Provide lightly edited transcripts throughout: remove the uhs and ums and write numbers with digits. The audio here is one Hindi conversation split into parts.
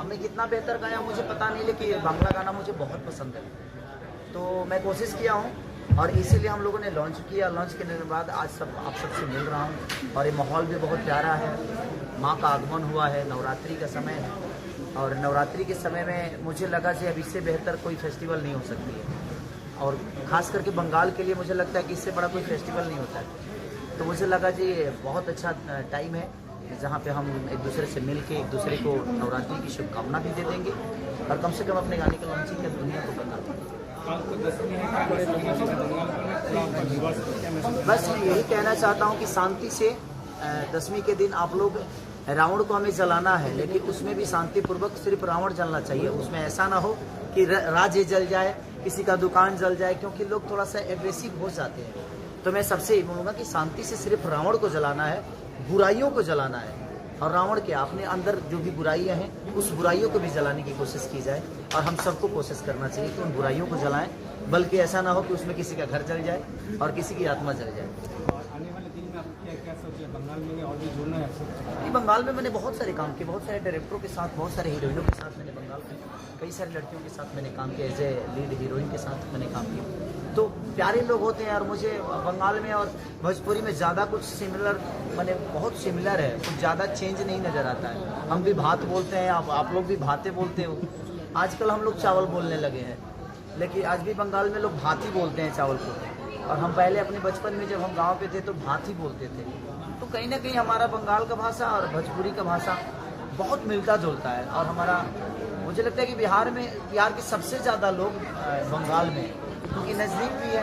हमने कितना बेहतर गाया मुझे पता नहीं, लेकिन बांग्ला गाना मुझे बहुत पसंद है, तो मैं कोशिश किया हूँ और इसीलिए हम लोगों ने लॉन्च किया। लॉन्च करने के बाद आज सब आप सबसे मिल रहा हूँ और ये माहौल भी बहुत प्यारा है। माँ का आगमन हुआ है, नवरात्रि का समय है और नवरात्रि के समय में मुझे लगा कि अब इससे बेहतर कोई फेस्टिवल नहीं हो सकती है, और ख़ास करके बंगाल के लिए मुझे लगता है कि इससे बड़ा कोई फेस्टिवल नहीं होता है। तो मुझे लगा जी बहुत अच्छा टाइम है जहाँ पे हम एक दूसरे से मिल के एक दूसरे को नवरात्रि की शुभकामना भी दे देंगे और कम से कम अपने गाने की लॉन्चिंग कर दुनिया को बता देंगे। बस यही कहना चाहता हूँ कि शांति से दसवीं के दिन आप लोग रावण को हमें जलाना है, लेकिन उसमें भी शांतिपूर्वक सिर्फ रावण जलना चाहिए। उसमें ऐसा ना हो कि राज्य जल जाए, किसी का दुकान जल जाए, क्योंकि लोग थोड़ा सा एग्रेसिव हो जाते हैं। तो मैं सबसे यही बोलूँगा कि शांति से सिर्फ रावण को जलाना है, बुराइयों को जलाना है, और रावण के अपने अंदर जो भी बुराइयां हैं उस बुराइयों को भी जलाने की कोशिश की जाए, और हम सबको कोशिश करना चाहिए कि उन बुराइयों को जलाएं, बल्कि ऐसा ना हो कि उसमें किसी का घर जल जाए और किसी की आत्मा जल जाए। आने वाले दिन में आप क्या सोचे, बंगाल में और भी जुड़ना है आपसे? बंगाल में मैंने बहुत सारे काम किए, बहुत सारे डायरेक्टरों के साथ, बहुत सारे हीरोइनों के साथ मैंने बंगाल में कई सारी लड़कियों के साथ मैंने काम किया, एज ए लीड हीरोइन के साथ मैंने काम किया। तो प्यारे लोग होते हैं और मुझे बंगाल में और भोजपुरी में ज़्यादा कुछ सिमिलर, मैंने बहुत सिमिलर है, कुछ ज़्यादा चेंज नहीं नज़र आता है। हम भी भात बोलते हैं, आप लोग भी भाते बोलते हो। आजकल हम लोग चावल बोलने लगे हैं, लेकिन आज भी बंगाल में लोग भात ही बोलते हैं चावल को, और हम पहले अपने बचपन में जब हम गाँव पे थे तो भात ही बोलते थे। तो कहीं ना कहीं हमारा बंगाल का भाषा और भोजपुरी का भाषा बहुत मिलता जुलता है, और हमारा मुझे लगता है कि बिहार के सबसे ज़्यादा लोग बंगाल में, क्योंकि नज़दीक भी है,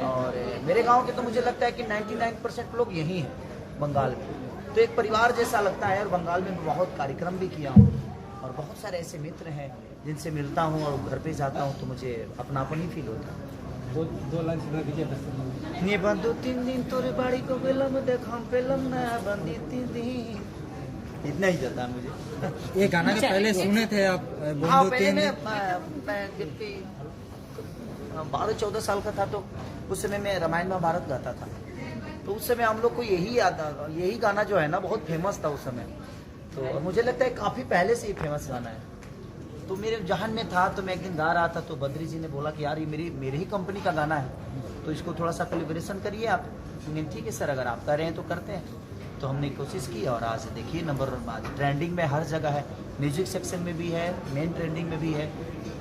और मेरे गांव के तो मुझे लगता है कि 99% लोग यहीं हैं बंगाल में। तो एक परिवार जैसा लगता है, और बंगाल में बहुत कार्यक्रम भी किया हूँ और बहुत सारे ऐसे मित्र हैं जिनसे मिलता हूँ और घर पे जाता हूँ तो मुझे अपनापन ही फील होता है। दो लाइन सुना दीजिए। नी बंधु 3 दिन तोरे बाड़ी को बेलम देखम पेलम ना बंदी 3 दिन, इतना ही जाता है मुझे। ये गाना के पहले सुने थे आप? हाँ, पहले मैं जबकि 12-14 साल का था तो उस समय मैं रामायण महाभारत गाता था, तो उस समय हम लोग को यही गाना जो है ना बहुत फेमस था उस समय। तो मुझे लगता है काफ़ी पहले से ही फेमस गाना है। तो मेरे जहन में था, तो मैं एक दिन गा रहा था तो बद्री जी ने बोला कि यार ये मेरी ही कंपनी का गाना है, तो इसको थोड़ा सा कोलैबोरेशन करिए आप। ठीक है सर, अगर आप कर रहे हैं तो करते हैं। तो हमने कोशिश की और आज देखिए नंबर ट्रेंडिंग में हर जगह है, म्यूजिक सेक्शन में भी है, मेन ट्रेंडिंग में भी है,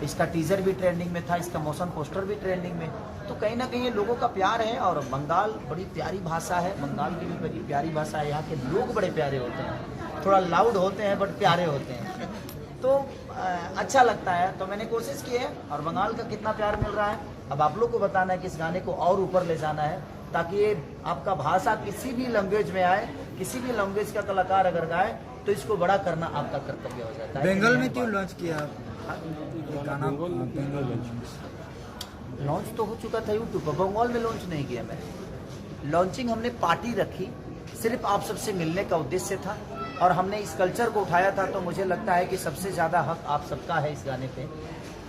इसका टीजर भी ट्रेंडिंग में था, इसका मोशन पोस्टर भी ट्रेंडिंग में। तो कहीं ना कहीं लोगों का प्यार है, और बंगाल बड़ी प्यारी भाषा है, बंगाल की भी बड़ी प्यारी भाषा है। यहाँ के लोग बड़े प्यारे होते हैं, थोड़ा लाउड होते हैं बट प्यारे होते हैं, तो अच्छा लगता है। तो मैंने कोशिश की है, और बंगाल का कितना प्यार मिल रहा है अब आप लोग को बताना है कि इस गाने को और ऊपर ले जाना है, ताकि ये आपका भाषा किसी भी लैंग्वेज में आए, किसी भी लैंग्वेज का कलाकार अगर गाए तो इसको बड़ा करना आपका कर्तव्य हो जाता है। बंगाल में क्यों लॉन्च किया गाना? लॉन्च तो हो चुका था यूट्यूब पर, बंगाल में लॉन्च नहीं किया मैंने। लॉन्चिंग हमने पार्टी रखी, सिर्फ आप सबसे मिलने का उद्देश्य था, और हमने इस कल्चर को उठाया था। तो मुझे लगता है कि सबसे ज़्यादा हक आप सबका है इस गाने पे,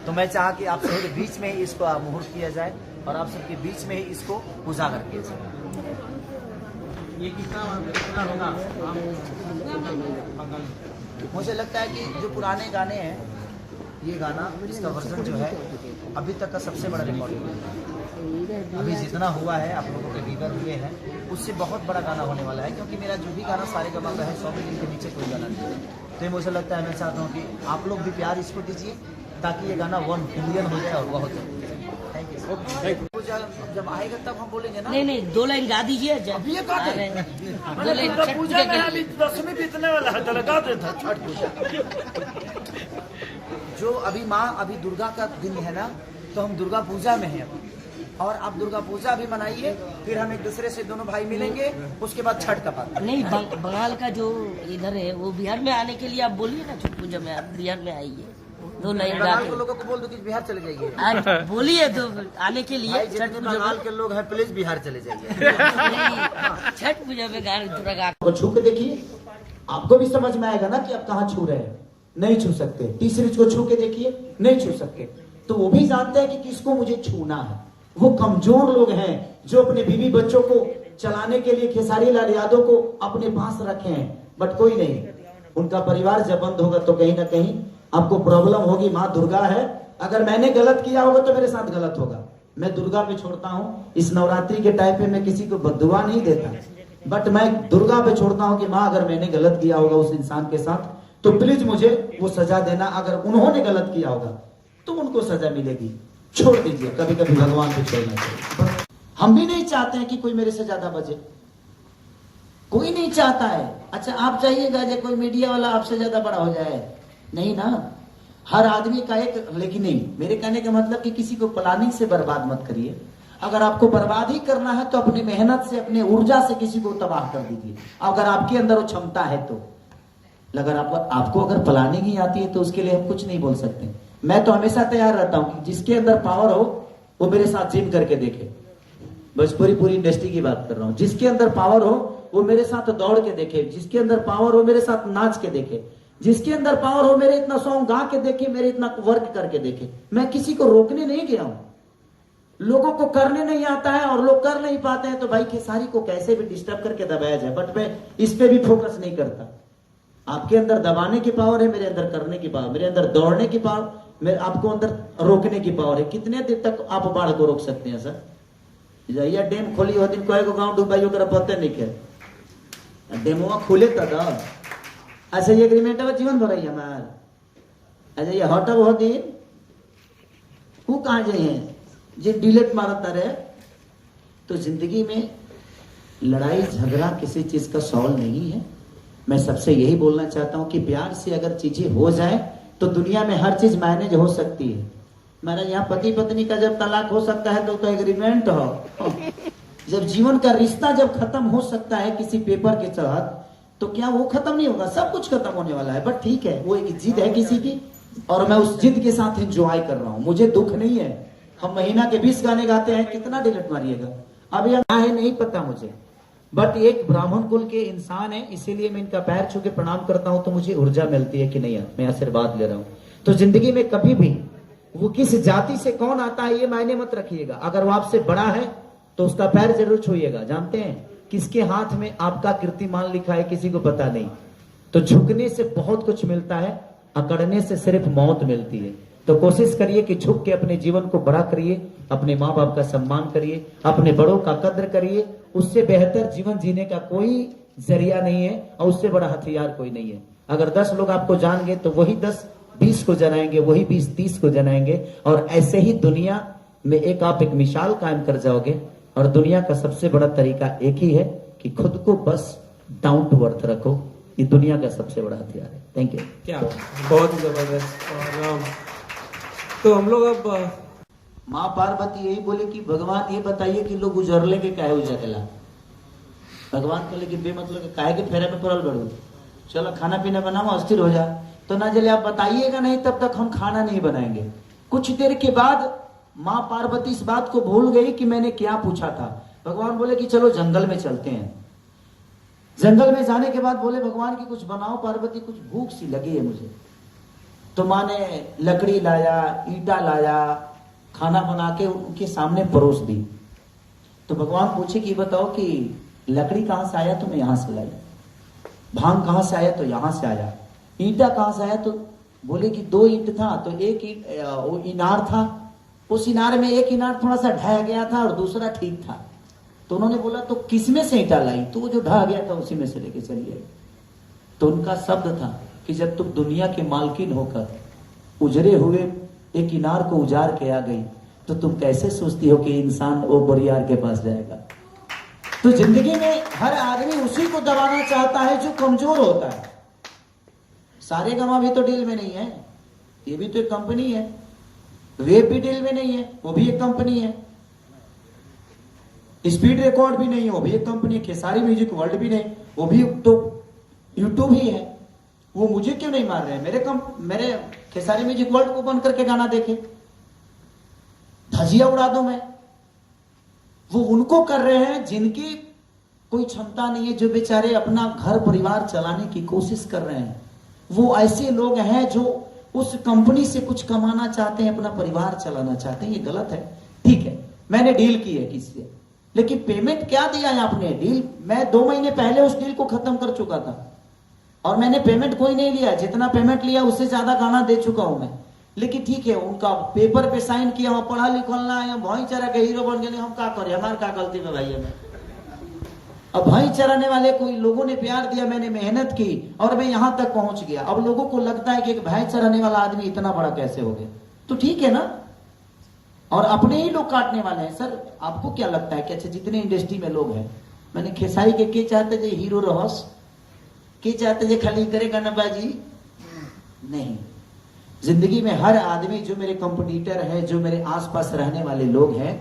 तो मैं चाहा कि आप सबके बीच में ही इसको मुहूर्त किया जाए और आप सबके बीच में ही इसको उजागर किया जाए। ये कितना होगा बंगाल? मुझे लगता है कि जो पुराने गाने हैं, ये गाना इसका वर्जन जो है अभी तक का सबसे बड़ा रिकॉर्डिंग है। अभी जितना हुआ है आप लोगों के व्यूअर हुए हैं, उससे बहुत बड़ा गाना होने वाला है, क्योंकि मेरा जो भी गाना सारे गमा का है 100 मिलियन के नीचे कोई गाना नहीं है। तो ये मुझे लगता है, मैं चाहता हूँ कि आप लोग भी प्यार इसको दीजिए, ताकि ये गाना 1 बिलियन हो जाए, और बहुत थैंक यू। जब आएगा तब हम बोलेंगे ना। नहीं 2 लाइन गा दीजिए। अभी ये गा दें? 2 लाइन पूजा में अभी 10वीं बीतने वाला है, तो लगा देता छठ पूजा। जो अभी अभी दुर्गा का दिन है ना, तो हम दुर्गा पूजा में हैं अभी, और आप दुर्गा पूजा भी मनाइए, फिर हम एक दूसरे से दोनों भाई मिलेंगे, उसके बाद छठ का बात। नहीं, बंगाल का जो इधर है वो बिहार में आने के लिए आप बोलिए ना, छठ पूजा में आप बिहार में आइए, 2 लाइन गा बंगाल के। के लोगों को बोल दो कि बिहार चले जाइए। आज बोलिए तो आने के लिए। भाई, छठ जितने पूजा बंगाल में के लोग हैं प्लीज बिहार चले जाइए। नहीं, छठ पूजा में पूरा गा को छू के देखिए, आपको भी समझ में आएगा ना कि आप कहाँ छू रहे हैं। नहीं छू सकते। टी सीरीज को छू के देखिए, नहीं छू सकते। तो वो भी जानते हैं कि किसको मुझे छूना है। वो कमजोर लोग हैं जो अपने बीवी बच्चों को चलाने के लिए खेसारी लाल यादव को अपने पास रखे हैं, बट कोई नहीं। उनका परिवार जब बंद होगा तो कहीं ना कहीं आपको प्रॉब्लम होगी, माँ दुर्गा है, अगर मैंने गलत किया होगा तो मेरे साथ गलत होगा, मैं दुर्गा पे छोड़ता हूँ। इस नवरात्रि के टाइम पे मैं किसी को बद्दुआ नहीं देता, बट मैं दुर्गा पे छोड़ता हूँ कि माँ अगर मैंने गलत किया होगा उस इंसान के साथ तो प्लीज मुझे वो सजा देना, अगर उन्होंने गलत किया होगा तो उनको सजा मिलेगी, छोड़ दीजिए। कभी कभी भगवान पे छोड़ना चाहिए। हम भी नहीं चाहते हैं कि कोई मेरे से ज्यादा बचे, कोई नहीं चाहता है। अच्छा आप चाहिएगा जो कोई मीडिया वाला आपसे ज्यादा बड़ा हो जाए? नहीं ना, हर आदमी का एक, लेकिन नहीं, मेरे कहने का मतलब कि किसी को प्लानिंग से बर्बाद मत करिए। अगर आपको बर्बाद ही करना है तो अपनी मेहनत से, अपने ऊर्जा से किसी को तबाह कर दीजिए, अगर आपके अंदर वो क्षमता है तो। अगर आपको अगर प्लानिंग ही आती है तो उसके लिए हम कुछ नहीं बोल सकते। मैं तो हमेशा तैयार रहता हूं कि जिसके अंदर पावर हो वो मेरे साथ जिम करके देखे, बस पूरी इंडस्ट्री की बात कर रहा हूं। जिसके अंदर पावर हो वो मेरे साथ दौड़ के देखे, जिसके अंदर पावर हो मेरे साथ नाच के देखे, जिसके अंदर पावर हो मेरे इतना सॉन्ग गा के देखे, मेरे इतना वर्क करके देखे। मैं किसी को रोकने नहीं गया हूं। लोगों को करने नहीं आता है और लोग कर नहीं पाते हैं तो भाई खेसारी को कैसे भी डिस्टर्ब करके दबाया जाए, बट मैं इस पे भी फोकस नहीं करता। आपके अंदर दबाने की पावर है, मेरे अंदर करने की पावर, मेरे अंदर दौड़ने की पावर, मेरे आपको अंदर रोकने की पावर है। कितने देर तक आप बाढ़ को रोक सकते हैं सर? जाइए डैम खोली हो दिन कोई को गांव डूबाइयो कर पते नहीं के डेमो खुले तक। अच्छा ये एग्रीमेंट में जीवन भर हमार, अच्छा ये हटब हो दिन वो कहाँ जाइए जे डिलेट मारता रहे। तो जिंदगी में लड़ाई झगड़ा किसी चीज का सॉल्व नहीं है। मैं सबसे यही बोलना चाहता हूं कि प्यार से अगर चीजें हो जाए तो दुनिया में हर चीज मैनेज हो सकती है। मेरा यहाँ पति पत्नी का जब तलाक हो सकता है तो एग्रीमेंट हो। जब जीवन का रिश्ता जब खत्म हो सकता है किसी पेपर के तहत तो क्या वो खत्म नहीं होगा? सब कुछ खत्म होने वाला है, बट ठीक है वो एक जिद है किसी की और मैं उस जिद के साथ एंजॉय कर रहा हूं, मुझे दुख नहीं है। हम महीना के 20 गाने गाते हैं, कितना डिलीट मारिएगा? अब यह है नहीं पता मुझे, बट एक ब्राह्मण कुल के इंसान है इसीलिए मैं इनका पैर छू के प्रणाम करता हूं तो मुझे ऊर्जा मिलती है कि नहीं मैं आशीर्वाद ले रहा हूं। तो जिंदगी में कभी भी वो किस जाति से कौन आता है ये मायने मत रखिएगा, अगर वो आपसे बड़ा है तो उसका पैर जरूर छूइएगा। जानते हैं किसके हाथ में आपका कीर्तिमान लिखा है किसी को पता नहीं। तो झुकने से बहुत कुछ मिलता है, अकड़ने से सिर्फ मौत मिलती है। तो कोशिश करिए कि झुक के अपने जीवन को बड़ा करिए, अपने माँ बाप का सम्मान करिए, अपने बड़ों का कद्र करिए। उससे बेहतर जीवन जीने का कोई जरिया नहीं है और उससे बड़ा हथियार कोई नहीं है। अगर 10 लोग आपको जानेंगे तो वही 10 20 को जनाएंगे, वही 20 30 को जनाएंगे और ऐसे ही दुनिया में आप एक मिसाल कायम कर जाओगे। और दुनिया का सबसे बड़ा तरीका एक ही है कि खुद को बस डाउन टू अर्थ रखो, ये दुनिया का सबसे बड़ा हथियार है। Thank you. क्या बहुत ही जबरदस्त। और तो हम लोग अब माँ पार्वती यही बोले कि भगवान ये बताइए कि लोग उजरले के काहे उजरेला। भगवान कहले कि बेमतलब के काहे के फेरे में पड़ल बड़ू, चलो खाना पीना बनाओ अस्थिर हो जा। तो ना चले आप बताइएगा नहीं तब तक हम खाना नहीं बनाएंगे। कुछ देर के बाद माँ पार्वती इस बात को भूल गई कि मैंने क्या पूछा था। भगवान बोले कि चलो जंगल में चलते हैं। जंगल में जाने के बाद बोले भगवान की कुछ बनाओ पार्वती, कुछ भूख सी लगी है मुझे। तो माँ ने लकड़ी लाया, ईंटा लाया, खाना बना के उनके सामने परोस दी। तो भगवान पूछे कि बताओ कि लकड़ी कहां से आया? तो मैं यहां से लाई। भांग कहां से आया? तो यहां से आया। ईंटा कहां से आया? तो बोले कि 2 ईंट था, तो एक वो इनार था, उस इनार में एक इनार थोड़ा सा ढह गया था और दूसरा ठीक था। तो उन्होंने बोला तो किसमें से ईंटा लाई? तो वो जो ढह गया था उसी में से लेके चलिए। तो उनका शब्द था कि जब तुम दुनिया के मालकिन होकर उजरे हुए एक इनार को उजाड़ के आ गई तो तुम कैसे सोचती हो कि इंसान वो बोरियार के पास जाएगा? तो जिंदगी में हर आदमी उसी को दबाना चाहता है जो कमजोर होता है। सारे गमा भी तो डील में नहीं है, ये भी तो एक कंपनी है। वेब भी डील में नहीं है, वो भी एक कंपनी है। स्पीड रिकॉर्ड भी नहीं है, वो भी एक कंपनी है। खेसारी म्यूजिक वर्ल्ड भी नहीं, वो भी तो यूट्यूब ही है। वो मुझे क्यों नहीं मार रहे हैं? मेरे खेसारी म्यूजिक वर्ल्ड को बंद करके गाना देखे, धजिया उड़ा दो मैं। वो उनको कर रहे हैं जिनकी कोई क्षमता नहीं है, जो बेचारे अपना घर परिवार चलाने की कोशिश कर रहे हैं। वो ऐसे लोग हैं जो उस कंपनी से कुछ कमाना चाहते हैं, अपना परिवार चलाना चाहते हैं। ये गलत है। ठीक है, मैंने डील की है किससे, लेकिन पेमेंट क्या दिया है आपने? डील मैं 2 महीने पहले उस डील को खत्म कर चुका था और मैंने पेमेंट कोई नहीं लिया, जितना पेमेंट लिया उससे ज्यादा गाना दे चुका हूं मैं। लेकिन ठीक है, उनका पेपर पे साइन किया, हम पढ़ा लिखल ना है, भाईचारा के हीरो बन गए, हम क्या करें, हमारे क्या गलती में भाई हमें। अब भाई चराने वाले कोई लोगों ने प्यार दिया, मैंने मेहनत की और मैं यहां तक पहुंच गया। अब लोगों को लगता है कि एक भाई चराने वाला आदमी इतना बड़ा कैसे हो गया, तो ठीक है ना। और अपने ही लोग काटने वाले हैं। सर आपको क्या लगता है कि अच्छा जितने इंडस्ट्री में लोग हैं, मैंने खेसारी के चाहते जो हीरो रहस, के चाहते जो खाली करे गानाबाजी नहीं। जिंदगी में हर आदमी जो मेरे कंपटीटर है, जो मेरे आसपास रहने वाले लोग हैं,